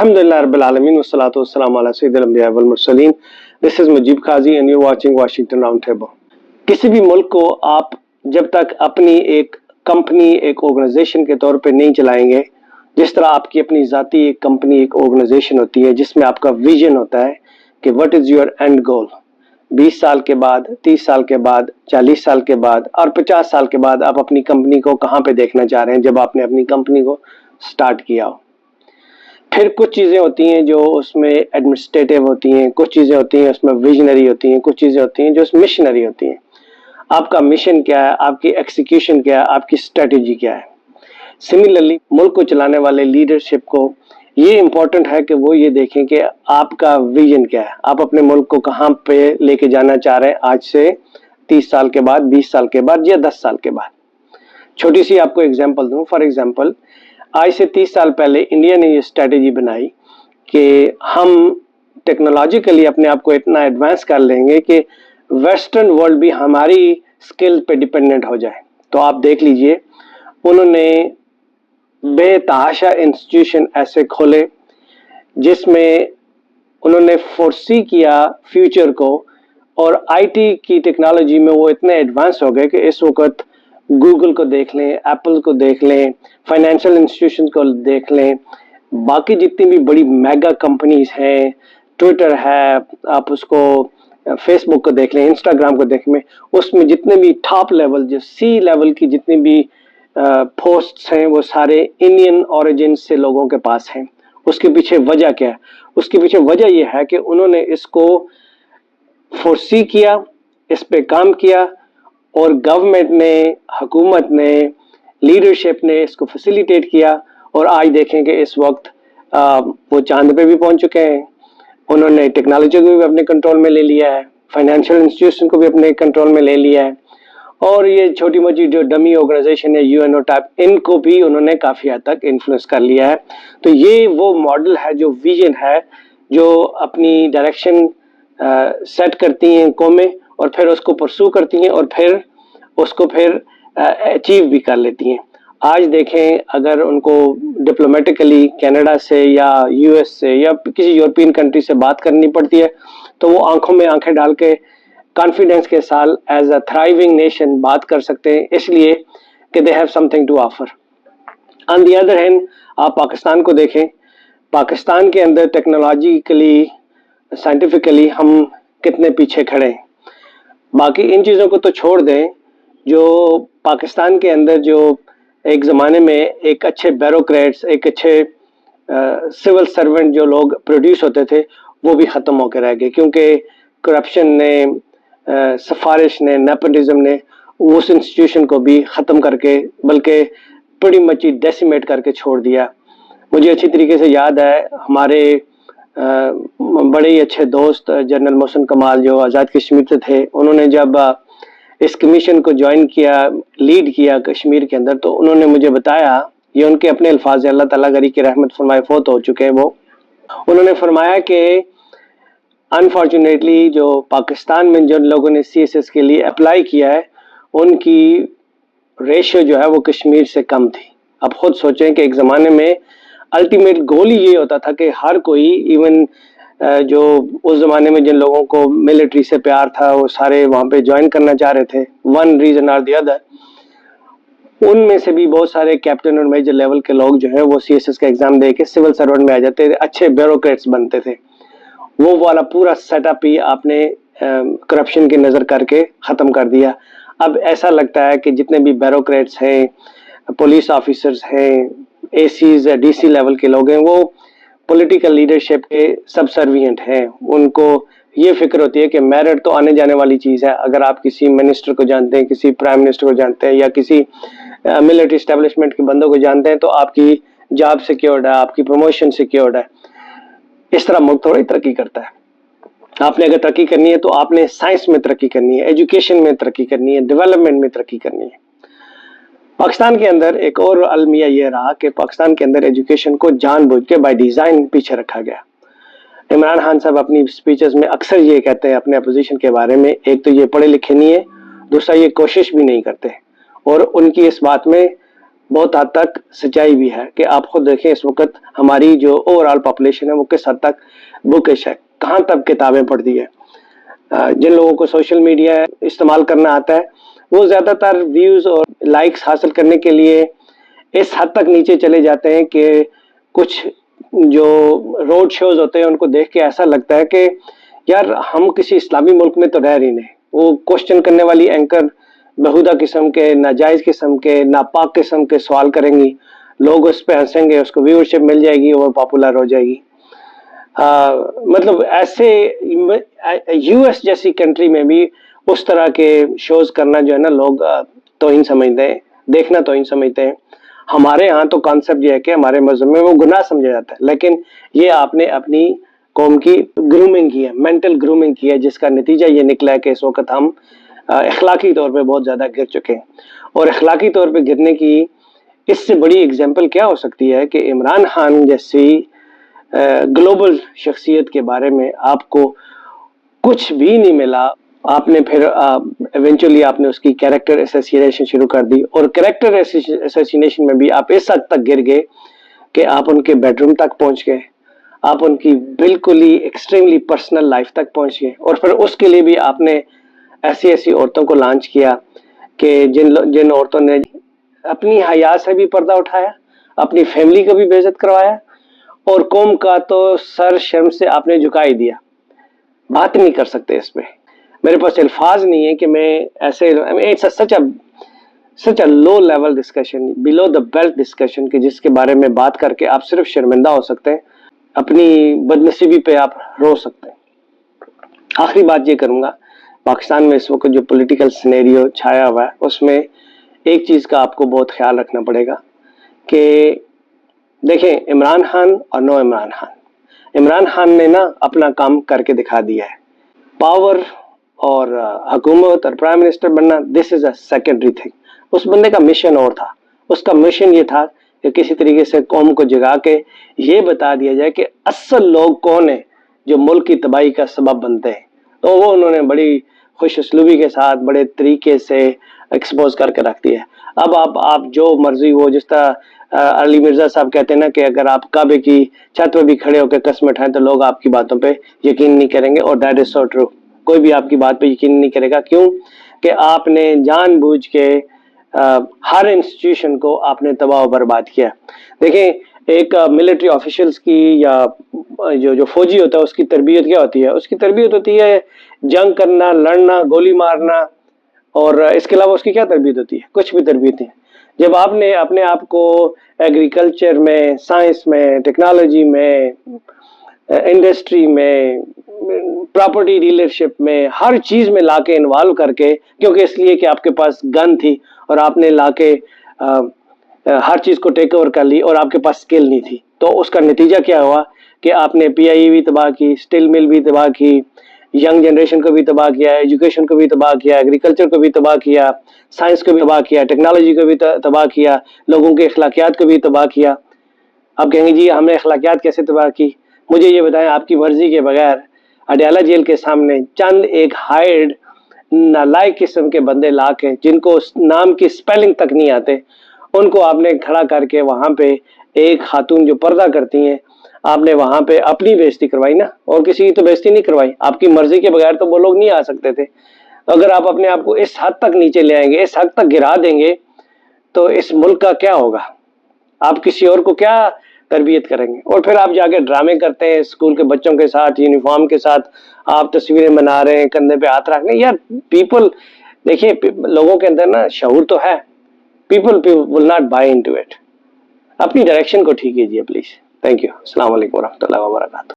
Alhamdulillah Rabbil Alameen wassalatu wassalamu ala Sayyidil Anbiya wal Mursaleen. This is Mujib Qazi and you're watching Washington Roundtable. किसी भी मुल्क को आप जब तक अपनी एक कंपनी एक ऑर्गेनाइजेशन के तौर पे नहीं चलाएंगे, जिस तरह आपकी अपनी ज़ाती एक कंपनी एक ऑर्गेनाइजेशन होती है जिसमें आपका विजन होता है कि व्हाट इज़ योर एंड गोल, 20 साल के बाद, 30 साल के बाद, 40 साल के बाद और 50 साल के बाद आप अपनी कंपनी को कहाँ पे देखना चाह रहे हैं जब आपने अपनी कंपनी को स्टार्ट किया हो। फिर कुछ चीज़ें होती हैं जो उसमें एडमिनिस्ट्रेटिव होती हैं, कुछ चीज़ें होती हैं उसमें विजनरी होती हैं, कुछ चीज़ें होती हैं जो मिशनरी होती हैं। आपका मिशन क्या है, आपकी एक्सिक्यूशन क्या है, आपकी स्ट्रेटजी क्या है। सिमिलरली मुल्क को चलाने वाले लीडरशिप को ये इम्पोर्टेंट है कि वो ये देखें कि आपका विजन क्या है, आप अपने मुल्क को कहाँ पे लेके जाना चाह रहे हैं आज से 30 साल के बाद, 20 साल के बाद या 10 साल के बाद। छोटी सी आपको एग्जांपल दूं। फॉर एग्जांपल, आज से 30 साल पहले इंडिया ने ये स्ट्रेटजी बनाई कि हम टेक्नोलॉजिकली अपने आप को इतना एडवांस कर लेंगे कि वेस्टर्न वर्ल्ड भी हमारी स्किल पे डिपेंडेंट हो जाए। तो आप देख लीजिए, उन्होंने बेतहाशा इंस्टीट्यूशन ऐसे खोले जिसमें उन्होंने फोरसी किया फ्यूचर को, और आईटी की टेक्नोलॉजी में वो इतने एडवांस हो गए कि इस वक्त गूगल को देख लें, एप्पल को देख लें, फाइनेंशियल इंस्टीट्यूशन को देख लें, बाकी जितनी भी बड़ी मेगा कंपनीज हैं, ट्विटर है, आप उसको फेसबुक को देख लें, इंस्टाग्राम को देख लें, उसमें जितने भी टॉप लेवल जो सी लेवल की जितनी भी पोस्ट्स हैं वो सारे इंडियन ओरिजिन से लोगों के पास हैं। उसके पीछे वजह क्या है? उसके पीछे वजह यह है कि उन्होंने इसको फोरसी किया, इस पे काम किया, और गवर्नमेंट ने, हुकूमत ने, लीडरशिप ने इसको फैसिलिटेट किया। और आज देखें कि इस वक्त वो चांद पे भी पहुंच चुके हैं। उन्होंने टेक्नोलॉजी को भी अपने कंट्रोल में ले लिया है, फाइनेंशियल इंस्टीट्यूशन को भी अपने कंट्रोल में ले लिया है, और ये छोटी मोटी जो डमी ऑर्गेनाइजेशन है यूएनओ टाइप, इनको भी उन्होंने काफ़ी हद तक इन्फ्लुएंस कर लिया है। तो ये वो मॉडल है, जो विजन है, जो अपनी डायरेक्शन सेट करती हैं कौमें और फिर उसको परसू करती हैं और फिर उसको फिर अचीव भी कर लेती हैं। आज देखें, अगर उनको डिप्लोमेटिकली कनाडा से या यूएस से या किसी यूरोपियन कंट्री से बात करनी पड़ती है तो वो आंखों में आंखें डाल के कॉन्फिडेंस के साथ एज अ थ्राइविंग नेशन बात कर सकते हैं, इसलिए कि they have something to offer. On the other hand, आप पाकिस्तान को देखें, पाकिस्तान के अंदर टेक्नोलॉजिकली, साइंटिफिकली हम कितने पीछे खड़े हैं। बाकी इन चीज़ों को तो छोड़ दें, जो पाकिस्तान के अंदर जो एक ज़माने में एक अच्छे ब्यूरोक्रेट्स, एक अच्छे सिविल सर्वेंट जो लोग प्रोड्यूस होते थे, वो भी ख़त्म होकर रह गए, क्योंकि करप्शन ने, सफारिश ने, नेपोटिज्म ने उस इंस्टीट्यूशन को भी ख़त्म करके, बल्कि बड़ी मची डेसिमेट करके छोड़ दिया। मुझे अच्छी तरीके से याद है, हमारे बड़े ही अच्छे दोस्त जनरल मोहसिन कमाल जो आज़ाद कश्मीर से थे, उन्होंने जब इस कमीशन को ज्वाइन किया, लीड किया कश्मीर के अंदर, तो उन्होंने मुझे बताया, ये उनके अपने अल्फाज, अल्लाह ताला गरी की रहमत फरमाए, फोत हो चुके हैं वो। उन्होंने फरमाया कि अनफॉर्चुनेटली जो पाकिस्तान में जिन लोगों ने सीएसएस के लिए अप्लाई किया है, उनकी रेशियो जो है वो कश्मीर से कम थी। अब खुद सोचें कि एक ज़माने में अल्टीमेट गोल ही ये होता था कि हर कोई, इवन जो उस ज़माने में जिन लोगों को मिलिट्री से प्यार था, वो सारे वहाँ पे ज्वाइन करना चाह रहे थे, वन रीज़न और द अदर। उनमें से भी बहुत सारे कैप्टन और मेजर लेवल के लोग जो है वो सीएसएस का एग्ज़ाम दे के सिविल सर्वेंट में आ जाते थे, अच्छे ब्यूरोक्रेट्स बनते थे। वो वाला पूरा सेटअप ही आपने करप्शन की नज़र करके ख़त्म कर दिया। अब ऐसा लगता है कि जितने भी ब्यूरोक्रेट्स हैं, पुलिस ऑफिसर्स हैं, एसीज डीसी लेवल के लोग हैं, वो पॉलिटिकल लीडरशिप के सबसर्विएंट हैं। उनको ये फिक्र होती है कि मेरिट तो आने जाने वाली चीज़ है। अगर आप किसी मिनिस्टर को जानते हैं, किसी प्राइम मिनिस्टर को जानते हैं, या किसी मिलिट्री एस्टेब्लिशमेंट के बंदों को जानते हैं, तो आपकी जॉब सिक्योर्ड है, आपकी प्रमोशन सिक्योर्ड है। इस तरह मुल्क थोड़ी तरक्की करता है। आपने अगर तरक्की करनी है तो आपने साइंस में तरक्की करनी है, एजुकेशन में तरक्की करनी है, डेवलपमेंट में तरक्की करनी है। पाकिस्तान के अंदर एक और अलमिया ये रहा कि पाकिस्तान के अंदर एजुकेशन को जानबूझ के बाय डिज़ाइन पीछे रखा गया। इमरान खान साहब अपनी स्पीचेस में अक्सर ये कहते हैं अपने अपोजिशन के बारे में, एक तो ये पढ़े लिखे नहीं है, दूसरा ये कोशिश भी नहीं करते, और उनकी इस बात में بہت حد تک سچائی بھی ہے کہ آپ خود دیکھیں اس وقت ہماری جو اوور آل پاپولیشن ہے وہ کس حد تک بکش ہے، کہاں تک کتابیں پڑھتی ہے۔ جن لوگوں کو سوشل میڈیا استعمال کرنا آتا ہے وہ زیادہ تر ویوز اور لائکس حاصل کرنے کے لیے اس حد تک نیچے چلے جاتے ہیں کہ کچھ جو روڈ شوز ہوتے ہیں ان کو دیکھ کے ایسا لگتا ہے کہ یار ہم کسی اسلامی ملک میں تو رہ رہی نہیں۔ وہ کوشچن کرنے والی اینکر بہودہ قسم کے، ناجائز قسم کے، ناپاک قسم کے سوال کریں گی، لوگ اس پہ ہنسیں گے، اس کو ویورشپ مل جائے گی اور پاپولر ہو جائے گی۔ مطلب ایسے یو ایس جیسی کنٹری میں بھی اس طرح کے شوز کرنا جو ہے نا لوگ توہین سمجھتے ہیں، دیکھنا توہین سمجھتے ہیں۔ ہمارے ہاں تو کانسیپٹ یہ ہے کہ ہمارے مذہب میں وہ گناہ سمجھا جاتا ہے، لیکن یہ آپ نے اپنی قوم کی گرومنگ کی ہے، مینٹل گرومنگ کی ہے، جس کا نتیجہ یہ نکلا ہے کہ اس وقت ہم اخلاقی طور پہ بہت زیادہ گر چکے ہیں۔ اور اخلاقی طور پہ گرنے کی اس سے بڑی اگزامپل کیا ہو سکتی ہے کہ عمران خان جیسی گلوبل شخصیت کے بارے میں آپ کو کچھ بھی نہیں ملا، آپ نے پھر ایونچولی آپ نے اس کی کیریکٹر اسیسینیشن شروع کر دی، اور کیریکٹر اسیسینیشن میں بھی آپ اس حد تک گر گئے کہ آپ ان کے بیڈ روم تک پہنچ گئے، آپ ان کی بالکل ہی ایکسٹریملی پرسنل لائف تک پہنچ گئے، اور پھر اس کے لیے بھی آپ نے ایسی عورتوں کو لانچ کیا کہ جن عورتوں نے اپنی حیا سے بھی پردہ اٹھایا، اپنی فیملی کو بھی بے عزت کروایا، اور قوم کا تو سر شرم سے آپ نے جھکا ہی دیا۔ بات نہیں کر سکتے اس پہ، میرے پاس الفاظ نہیں ہے کہ میں ایسے سچ اے لو لیول ڈسکشن، بلو دا بیلٹ ڈسکشن، کہ جس کے بارے میں بات کر کے آپ صرف شرمندہ ہو سکتے ہیں، اپنی بدنصیبی پہ آپ رو سکتے ہیں۔ آخری بات یہ کروں گا، پاکستان میں اس وقت جو پولیٹیکل سینیریو چھایا ہوا ہے اس میں ایک چیز کا آپ کو بہت خیال رکھنا پڑے گا کہ دیکھیں عمران خان اور نو عمران خان، عمران خان نے نا اپنا کام کر کے دکھا دیا ہے۔ پاور اور حکومت اور پرائم منسٹر بننا دس از اے سیکنڈری تھنگ۔ اس بندے کا مشن اور تھا، اس کا مشن یہ تھا کہ کسی طریقے سے قوم کو جگا کے یہ بتا دیا جائے کہ اصل لوگ کون ہیں جو ملک کی تباہی کا سبب بنتے ہیں۔ تو وہ انہوں نے بڑی خوش اسلوبی کے ساتھ بڑے طریقے سے ایکسپوز کر کے رکھ دیا ہے۔ اب آپ جو مرضی، وہ جس طرح علی مرزا صاحب کہتے ہیں نا کہ اگر آپ کعبے کی چھت پہ بھی کھڑے ہو کے قسم اٹھائیں تو لوگ آپ کی باتوں پہ یقین نہیں کریں گے، اور دیٹ از سو ٹرو۔ کوئی بھی آپ کی بات پہ یقین نہیں کرے گا، کیوں کہ آپ نے جان بوجھ کے ہر انسٹیٹیوشن کو آپ نے تباہ و برباد کیا۔ دیکھیں ایک ملٹری آفیشلز کی یا جو فوجی ہوتا ہے اس کی تربیت کیا ہوتی ہے؟ اس کی تربیت ہوتی ہے جنگ کرنا، لڑنا، گولی مارنا، اور اس کے علاوہ اس کی کیا تربیت ہوتی ہے؟ کچھ بھی تربیت نہیں۔ جب آپ نے اپنے آپ کو ایگریکلچر میں، سائنس میں، ٹیکنالوجی میں، انڈسٹری میں، پراپرٹی ڈیلرشپ میں، ہر چیز میں لا کے انوالو کر کے، کیونکہ اس لیے کہ آپ کے پاس گن تھی اور آپ نے لا کے ہر چیز کو ٹیک اوور کر لی اور آپ کے پاس سکل نہیں تھی، تو اس کا نتیجہ کیا ہوا کہ آپ نے پی آئی بھی تباہ کی، اسٹیل مل بھی تباہ کی، ینگ جنریشن کو بھی تباہ کیا، ایجوکیشن کو بھی تباہ کیا، ایگریکلچر کو بھی تباہ کیا، سائنس کو بھی تباہ کیا، ٹیکنالوجی کو بھی تباہ کیا، لوگوں کے اخلاقیات کو بھی تباہ کیا۔ اب کہیں گے جی ہم نے اخلاقیات کیسے تباہ کی؟ مجھے یہ بتائیں، آپ کی مرضی کے بغیر اڈیالہ جیل کے سامنے چند ایک ہائرڈ نالائق قسم کے بندے لا کے، جن کو نام کی سپیلنگ تک نہیں آتے، ان کو آپ نے کھڑا کر کے وہاں پہ ایک خاتون جو پردہ کرتی ہیں، آپ نے وہاں پہ اپنی بےزتی کروائی نا، اور کسی کی تو بےزتی نہیں کروائی۔ آپ کی مرضی کے بغیر تو وہ لوگ نہیں آ سکتے تھے۔ اگر آپ اپنے آپ کو اس حد تک نیچے لے آئیں گے، اس حد تک گرا دیں گے، تو اس ملک کا کیا ہوگا؟ آپ کسی اور کو کیا تربیت کریں گے؟ اور پھر آپ جا کے ڈرامے کرتے ہیں اسکول کے بچوں کے ساتھ، یونیفارم کے ساتھ آپ تصویریں بنا رہے ہیں، کندھے پہ ہاتھ رکھنے۔ یار پیپل، دیکھیے لوگوں کے اندر نا شعور تو ہے، people will not by into it. اپنی ڈائریکشن کو ٹھیک کیجیے پلیز۔ Thank you. السلام علیکم ورحمۃ اللہ وبرکاتہ۔